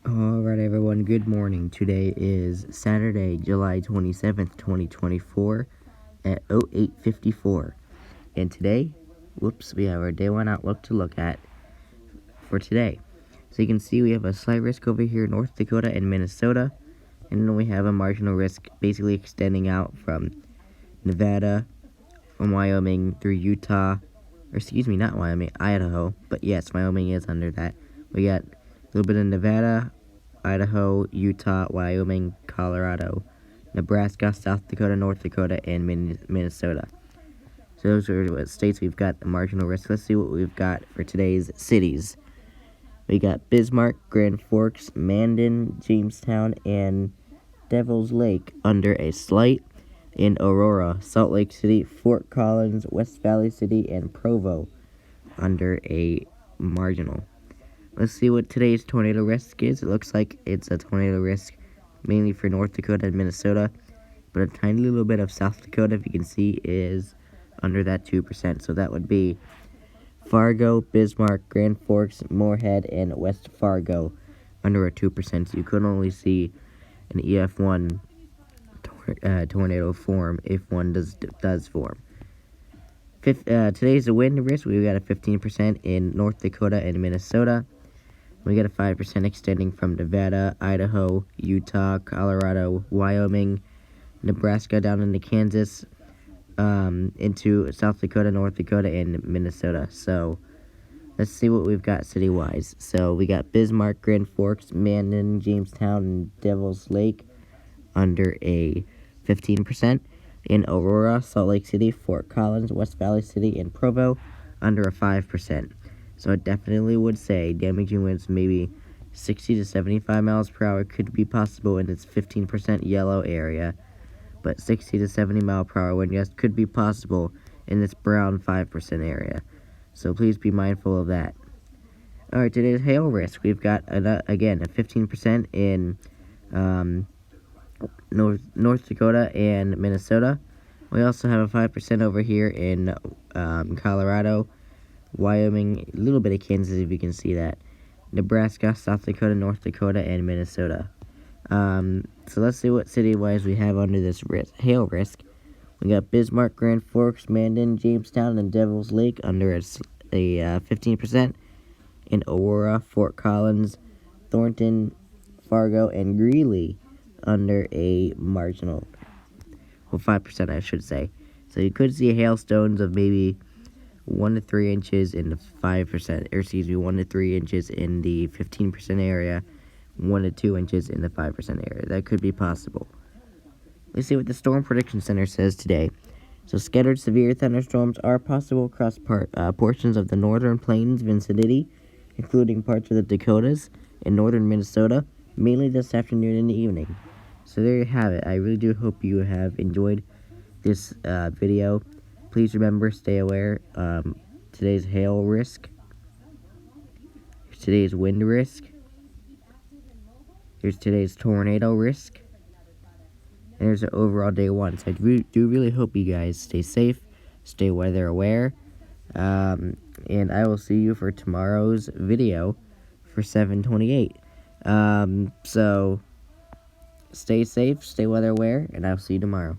Alright everyone, good morning. Today is Saturday, July 27th, 2024 at 08:54. And today, we have our day one outlook to look at for today. So you can see we have a slight risk over here in North Dakota and Minnesota. And then we have a marginal risk basically extending out from Nevada, from Wyoming through Utah, or excuse me, not Wyoming, Idaho. But yes, Wyoming is under that. We got a little bit of Nevada, Idaho, Utah, Wyoming, Colorado, Nebraska, South Dakota, North Dakota, and Minnesota. So those are what states we've got the marginal risk. Let's see what we've got for today's cities. We got Bismarck, Grand Forks, Mandan, Jamestown, and Devil's Lake under a slight, and Aurora, Salt Lake City, Fort Collins, West Valley City, and Provo under a marginal. Let's see what today's tornado risk is. It looks like it's a tornado risk mainly for North Dakota and Minnesota, but a tiny little bit of South Dakota, if you can see, is under that 2%. So that would be Fargo, Bismarck, Grand Forks, Moorhead, and West Fargo under a 2%. So you could only see an EF1 tornado form if one does form. Today's wind risk, we've got a 15% in North Dakota and Minnesota. We got a 5% extending from Nevada, Idaho, Utah, Colorado, Wyoming, Nebraska down into Kansas, into South Dakota, North Dakota, and Minnesota. So let's see what we've got city-wise. So we got Bismarck, Grand Forks, Mandan, Jamestown, and Devil's Lake under a 15%. In Aurora, Salt Lake City, Fort Collins, West Valley City, and Provo under a 5%. So it definitely would say damaging winds maybe 60 to 75 miles per hour could be possible in its 15% yellow area, but 60 to 70 mile per hour wind gusts could be possible in its brown 5% area. So please be mindful of that. Alright, today's hail risk. We've got, again, a 15% in North Dakota and Minnesota. We also have a 5% over here in Colorado, Wyoming, a little bit of Kansas if you can see that, Nebraska, South Dakota, North Dakota, and Minnesota. So let's see what city-wise we have under this hail risk. We got Bismarck, Grand Forks, Mandan, Jamestown, and Devil's Lake under a 15%. In Aurora, Fort Collins, Thornton, Fargo, and Greeley under a marginal, well, 5% I should say. So you could see hailstones of maybe 1 to 3 inches in the 5%, or excuse me, 1 to 3 inches in the 15% area, 1 to 2 inches in the 5% area. That could be possible. Let's see what the Storm Prediction Center says today. So scattered severe thunderstorms are possible across portions of the northern plains vicinity, including parts of the Dakotas and northern Minnesota, mainly this afternoon and evening. So there you have it. I really do hope you have enjoyed this video. Please remember, stay aware. Today's hail risk. Here's today's wind risk. Here's today's tornado risk. And there's the overall day one. So I do really hope you guys stay safe, stay weather aware. And I will see you for tomorrow's video for 7/28. So stay safe, stay weather aware, and I'll see you tomorrow.